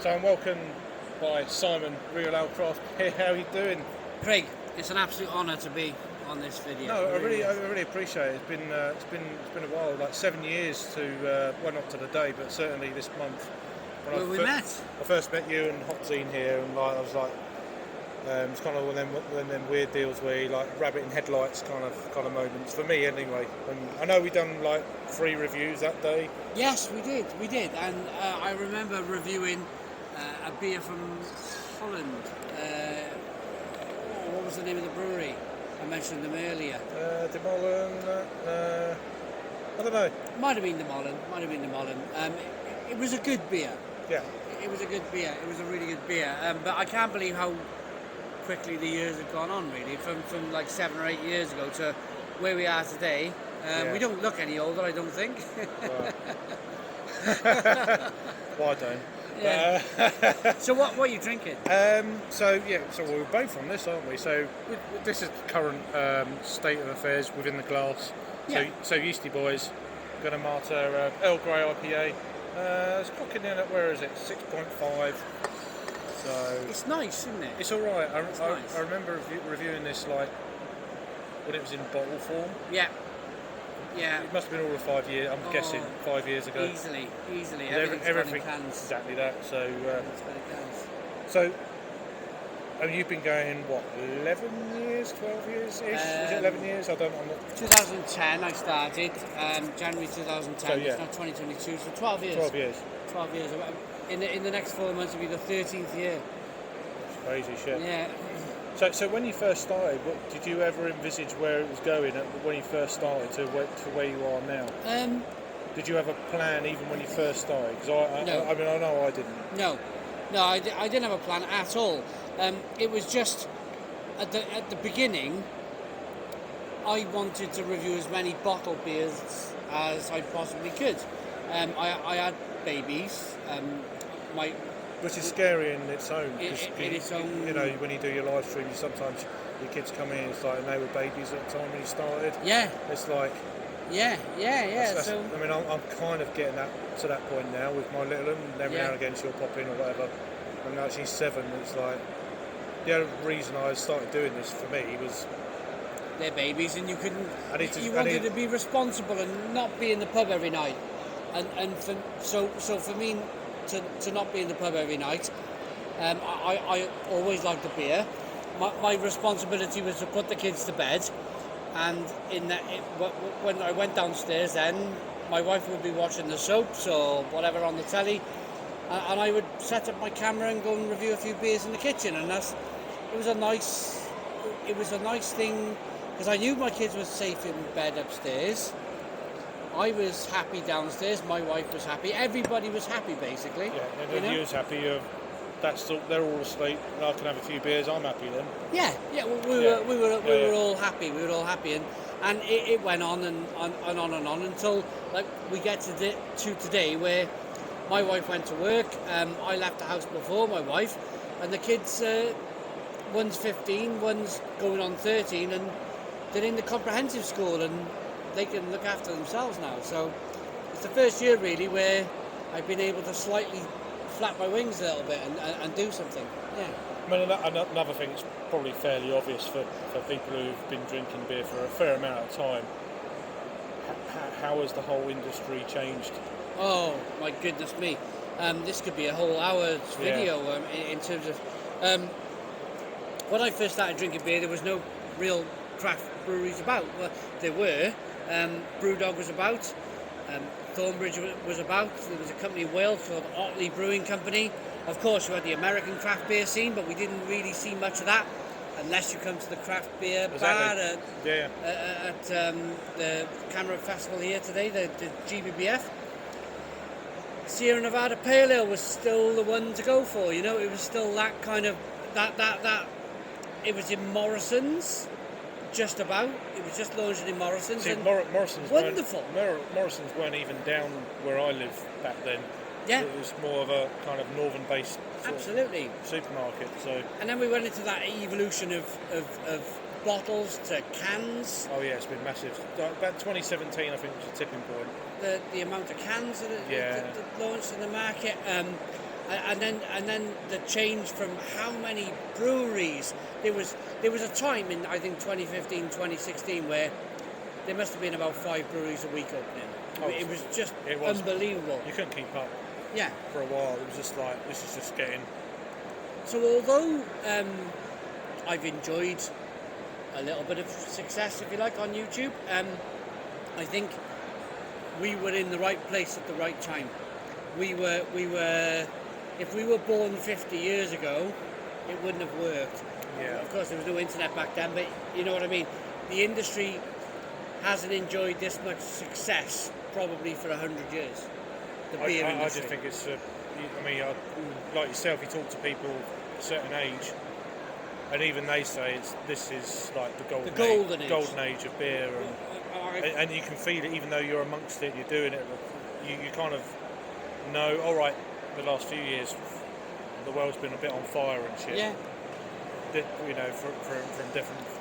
So I'm welcomed by Simon, RealAleCraftBeer. How are you doing? Craig, it's an absolute honour to be on this video. No, I really appreciate it. It's been a while, like 7 years to well, not to the day, but certainly this month. When we met. I first met you and Hot Zine here, and I was like, it's kind of one of them weird deals where you like rabbit in headlights kind of moments for me anyway. And I know we done like 3 reviews that day. Yes, we did, and I remember reviewing a beer from Holland. What was the name of the brewery? I mentioned them earlier. De Molen, I don't know. Might have been De Molen. It was a good beer. Yeah. It was a good beer. It was a really good beer. But I can't believe how quickly the years have gone on, really, from like 7 or 8 years ago to where we are today. We don't look any older, I don't think. Well, I don't. Yeah. So what are you drinking? So we're both on this, aren't we? So this is the current state of affairs within the glass. Yeah. So Yeasty Boys, got a Marta Earl Grey IPA. It's clocking in at, where is it? 6.5. So It's nice, isn't it? it's all right. Nice. I remember reviewing this like when it was in bottle form. Yeah. It must have been all of 5 years. I'm guessing 5 years ago. Easily. Everything Cans. exactly that. So Everything's got in cans. so. I mean, you've been going, what, 11 years, 12 years-ish? Was it 11 years? I'm not... 2010 I started, January 2010, So, yeah. It's now 2022, so 12 years. 12 years. 12 years. In the next 4 months it'll be the 13th year. Crazy shit. Yeah. So when you first started, did you ever envisage where it was going when you first started to where you are now? Did you have a plan even when you first started? Because No. I mean, I know I didn't. No, I didn't have a plan at all. It was just at the beginning. I wanted to review as many bottled beers as I possibly could. I had babies. Which is scary in its own. In its own. You know, when you do your live stream, sometimes your kids come in. It's like, and they were babies at the time when you started. Yeah. It's like. Yeah. So I mean, I'm kind of getting to that point now with my little one. And every now and again she'll pop in or whatever. And now she's 7. It's like the only reason I started doing this for me was they're babies, and you couldn't. You I wanted to be responsible and not be in the pub every night. So for me to not be in the pub every night, I always liked the beer. My responsibility was to put the kids to bed, and when I went downstairs, then my wife would be watching the soaps or whatever on the telly, and I would set up my camera and go and review a few beers in the kitchen, and it was a nice thing, because I knew my kids were safe in bed upstairs. I was happy downstairs. My wife was happy. Everybody was happy, basically. Yeah, and you was happy. They're all asleep. And I can have a few beers. I'm happy then. Yeah. We were all happy. We were all happy, and it went on and on until like we get to today, where my wife went to work. I left the house before my wife, and the kids. One's 15, one's going on 13, and they're in the comprehensive school, and they can look after themselves now. So it's the first year really where I've been able to slightly flap my wings a little bit and do something. Yeah. I mean, another thing that's probably fairly obvious for people who've been drinking beer for a fair amount of time. How has the whole industry changed? Oh my goodness me! This could be a whole hour's video in terms of. When I first started drinking beer, there was no real craft breweries about. Well, there were. Brewdog was about. Thornbridge was about. There was a company in Wales called Otley Brewing Company. Of course, you had the American craft beer scene, but we didn't really see much of that unless you come to the craft beer bar at the Camera Festival here today, the GGBF. Sierra Nevada Pale Ale was still the one to go for. You know, it was still that kind of that. It was in Morrison's, just about. It was just launched in Morrison's. See, Morrison's wonderful. Morrison's weren't even down where I live back then. Yeah. It was more of a kind of northern-based absolutely supermarket. So. And then we went into that evolution of bottles to cans. Oh yeah, it's been massive. About 2017, I think, was a tipping point. The amount of cans that launched in the market. And then the change from how many breweries there was a time in, I think, 2015, 2016 where there must have been about 5 breweries a week opening. It was just unbelievable. You couldn't keep up. Yeah. For a while, it was just like, this is just getting. So although I've enjoyed a little bit of success, if you like, on YouTube, I think we were in the right place at the right time. We were. If we were born 50 years ago, it wouldn't have worked. Yeah. Of course, there was no internet back then, but you know what I mean. The industry hasn't enjoyed this much success probably for 100 years. The beer industry. I just think it's. Like yourself, you talk to people a certain age, and even they say this is like the golden age of beer, and you can feel it even though you're amongst it, you're doing it. You kind of know. All right. The last few years, the world's been a bit on fire and shit. Yeah. You know, from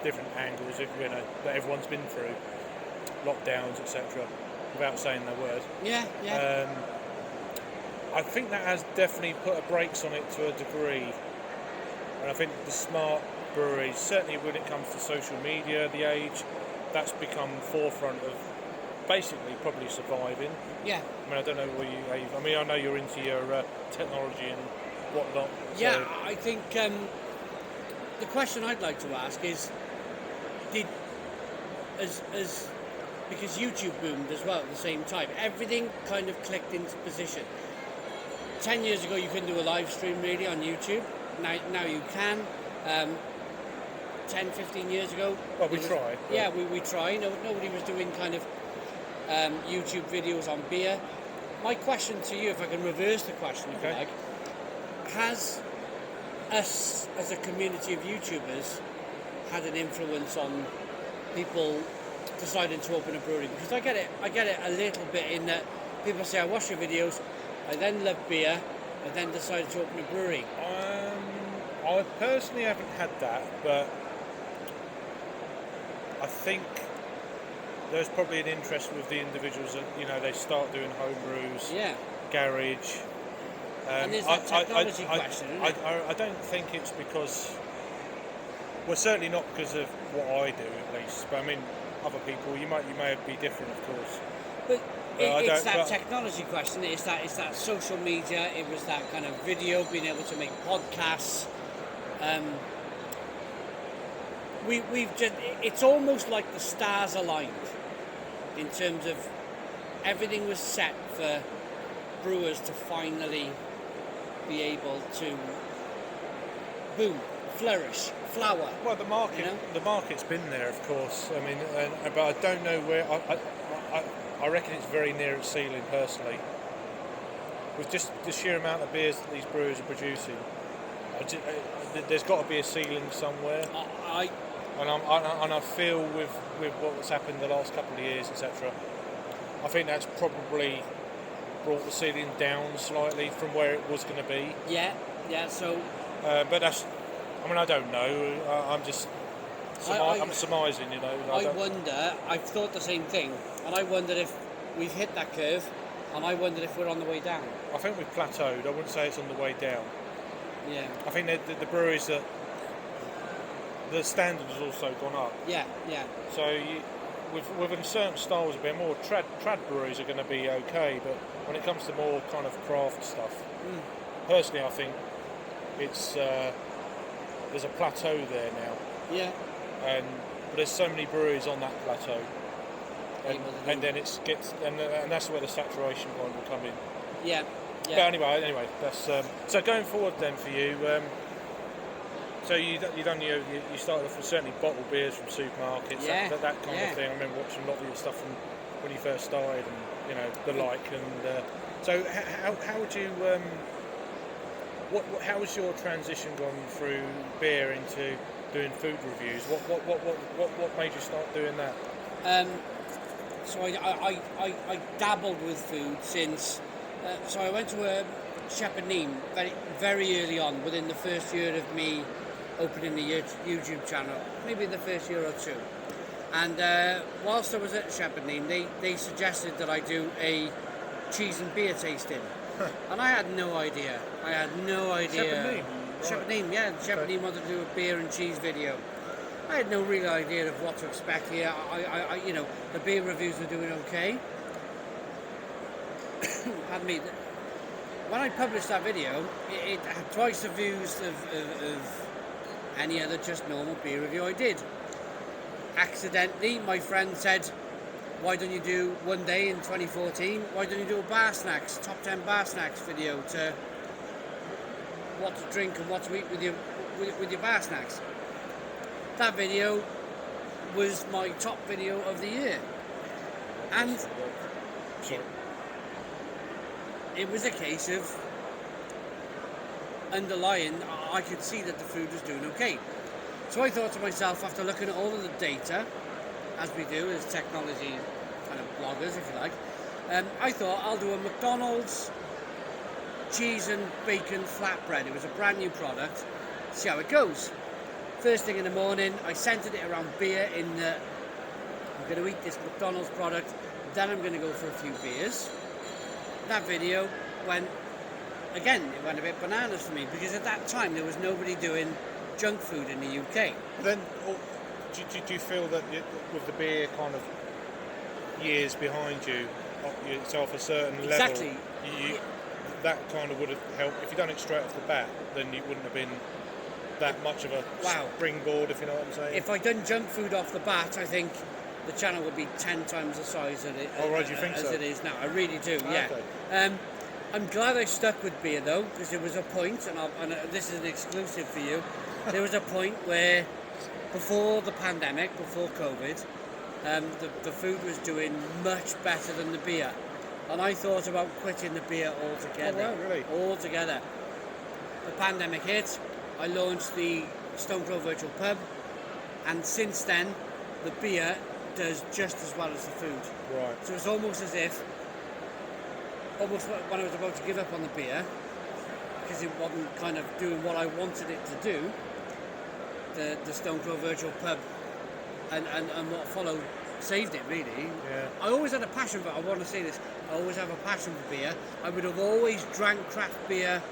different angles, you know, that everyone's been through, lockdowns, etc. Without saying the word. Yeah, yeah. I think that has definitely put a brakes on it to a degree, and I think the smart breweries, certainly when it comes to social media, the age, that's become forefront of basically probably surviving. Yeah. I mean, I don't know what I know you're into your technology and whatnot. Yeah, so. I think the question I'd like to ask is, because YouTube boomed as well at the same time, everything kind of clicked into position. 10 years ago, you couldn't do a live stream really on YouTube. Now you can. 10, 15 years ago. Well, we tried. Yeah, we tried. Nobody was doing kind of YouTube videos on beer. My question to you, if I can reverse the question, if you like, has us as a community of YouTubers had an influence on people deciding to open a brewery? Because I get it a little bit in that people say, I watch your videos, I then love beer, I then decided to open a brewery. I personally haven't had that, but I think there's probably an interest with the individuals that, you know, they start doing home brews, garage. And there's that technology question, isn't it? I don't think it's because, well, certainly not because of what I do at least, but I mean, other people, you may be different, of course. But it's that technology question. It's that social media. It was that kind of video, being able to make podcasts. We've just. It's almost like the stars aligned in terms of everything was set for brewers to finally be able to boom, flourish, flower. Well, the market, you know? The market's been there, of course. I mean, but I don't know where. I reckon it's very near its ceiling, personally. With just the sheer amount of beers that these brewers are producing, there's got to be a ceiling somewhere. And I feel with what's happened the last couple of years, etc. I think that's probably brought the ceiling down slightly from where it was going to be. Yeah. So. But that's. I mean, I don't know. I'm just. I'm surmising, you know. I wonder. I've thought the same thing, and I wondered if we've hit that curve, and I wondered if we're on the way down. I think we've plateaued. I wouldn't say it's on the way down. Yeah. I think the breweries that. The standard has also gone up. Yeah. So with certain styles of beer, more trad breweries are going to be okay, but when it comes to more kind of craft stuff, personally I think it's there's a plateau there now. Yeah. But there's so many breweries on that plateau, and then and that's where the saturation point will come in. Yeah. But anyway, that's so going forward then for you. So you started off with certainly bottled beers from supermarkets, that kind of thing. I remember watching a lot of your stuff from when you first started, and you know the like. And so how would you how has your transition gone through beer into doing food reviews? What made you start doing that? So I dabbled with food since. So I went to a Shepherd Neame very very early on, within the first year of me opening the YouTube channel, maybe the first year or two. And whilst I was at Shepherd Neame, they suggested that I do a cheese and beer tasting. And I had no idea. Shepherd Shepherd Neame, yeah. Shepherd Neame wanted to do a beer and cheese video. I had no real idea of what to expect here. I you know, the beer reviews were doing okay. Pardon me. When I published that video, it had twice the views of any other just normal beer review I did. Accidentally, my friend said, why don't you do one day in 2014, why don't you do a bar snacks, top 10 bar snacks video to what to drink and what to eat with your bar snacks. That video was my top video of the year. And it was a case of underlying, I could see that the food was doing okay. So I thought to myself, after looking at all of the data, as we do as technology kind of bloggers, if you like, I thought I'll do a McDonald's cheese and bacon flatbread. It was a brand new product. See how it goes. First thing in the morning, I centered it around beer in the, I'm going to eat this McDonald's product, then I'm going to go for a few beers. That video went, again, it went a bit bananas for me, because at that time there was nobody doing junk food in the UK. Then, do you feel that with the beer kind of years behind you, it's off a certain Exactly. level, that kind of would have helped. If you'd done it straight off the bat, then it wouldn't have been that much of a springboard, if you know what I'm saying. If I'd done junk food off the bat, I think the channel would be 10 times the size of it, it is now. I really do, yeah. Okay. I'm glad I stuck with beer though, because there was a point, and this is an exclusive for you, there was a point where before the pandemic, before COVID, the food was doing much better than the beer. And I thought about quitting the beer altogether. Oh, right, really? Altogether. The pandemic hit, I launched the Stone Crow Virtual Pub, and since then, the beer does just as well as the food. Right. So it's almost as if, almost when I was about to give up on the beer, because it wasn't kind of doing what I wanted it to do, the Stone Crow Virtual Pub and what followed saved it, really. Yeah. I always had a passion for, I want to say this, I always have a passion for beer. I would have always drank craft beer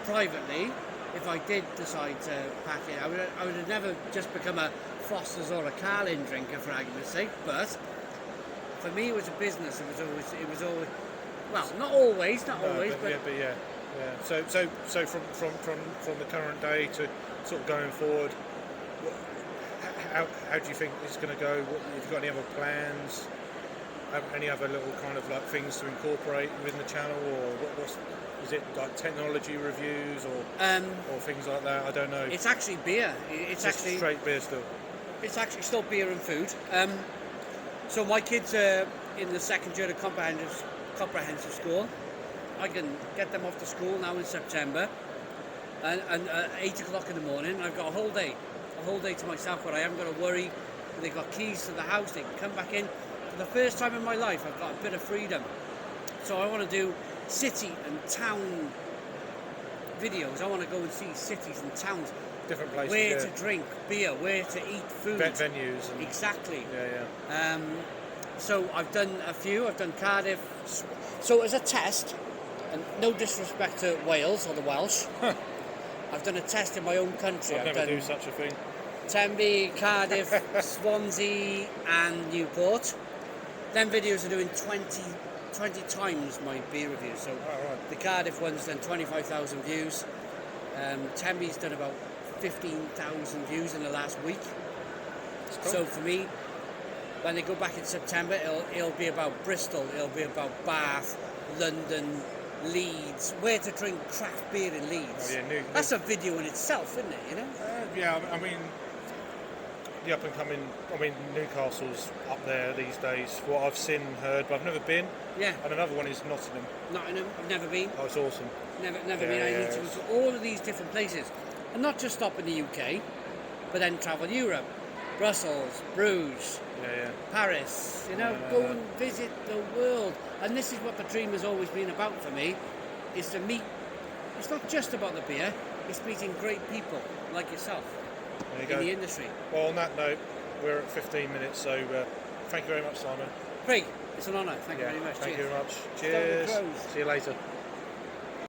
privately if I did decide to pack it. I would have never just become a Foster's or a Carlin drinker, for argument's sake, but for me it was a business. It was always well, not always, but yeah. So from the current day to sort of going forward, how do you think it's going to go? Have you got any other plans? Any other little kind of like things to incorporate within the channel, or is it like technology reviews or things like that? I don't know. It's actually beer. It's actually straight beer still. It's actually still beer and food. So my kids are in the second year of comprehensive school. I can get them off to school now in September, and at 8 o'clock in the morning, I've got a whole day to myself where I haven't got to worry. They've got keys to the house. They can come back in. For the first time in my life, I've got a bit of freedom. So I want to do city and town videos. I want to go and see cities and towns. Different places. Where to drink beer, where to eat food. Venues. Exactly. Yeah. So I've done a few. I've done Cardiff. So as a test, and no disrespect to Wales or the Welsh, I've done a test in my own country. I'd never do such a thing. Tenby, Cardiff, Swansea and Newport. Them videos are doing 20 times my beer reviews. So the Cardiff one's done 25,000 views. Tenby's done about 15,000 views in the last week. Cool. So for me, when they go back in September, it'll be about Bristol, it'll be about Bath, London, Leeds, where to drink craft beer in Leeds. Oh, yeah, that's a video in itself, isn't it? You know? Yeah, I mean, the up and coming. I mean, Newcastle's up there these days. What I've seen and heard, but I've never been. Yeah. And another one is Nottingham. Nottingham, I've never been. Oh, it's awesome. Never been. I need to go to all of these different places, and not just stop in the UK, but then travel Europe, Brussels, Bruges, Paris. You know, go and visit the world. And this is what the dream has always been about for me, is to meet. It's not just about the beer; it's meeting great people like yourself in the industry. Well, on that note, we're at 15 minutes, so thank you very much, Simon. Craig, it's an honour. Thank you very much. Thank you very much. Cheers. See you later.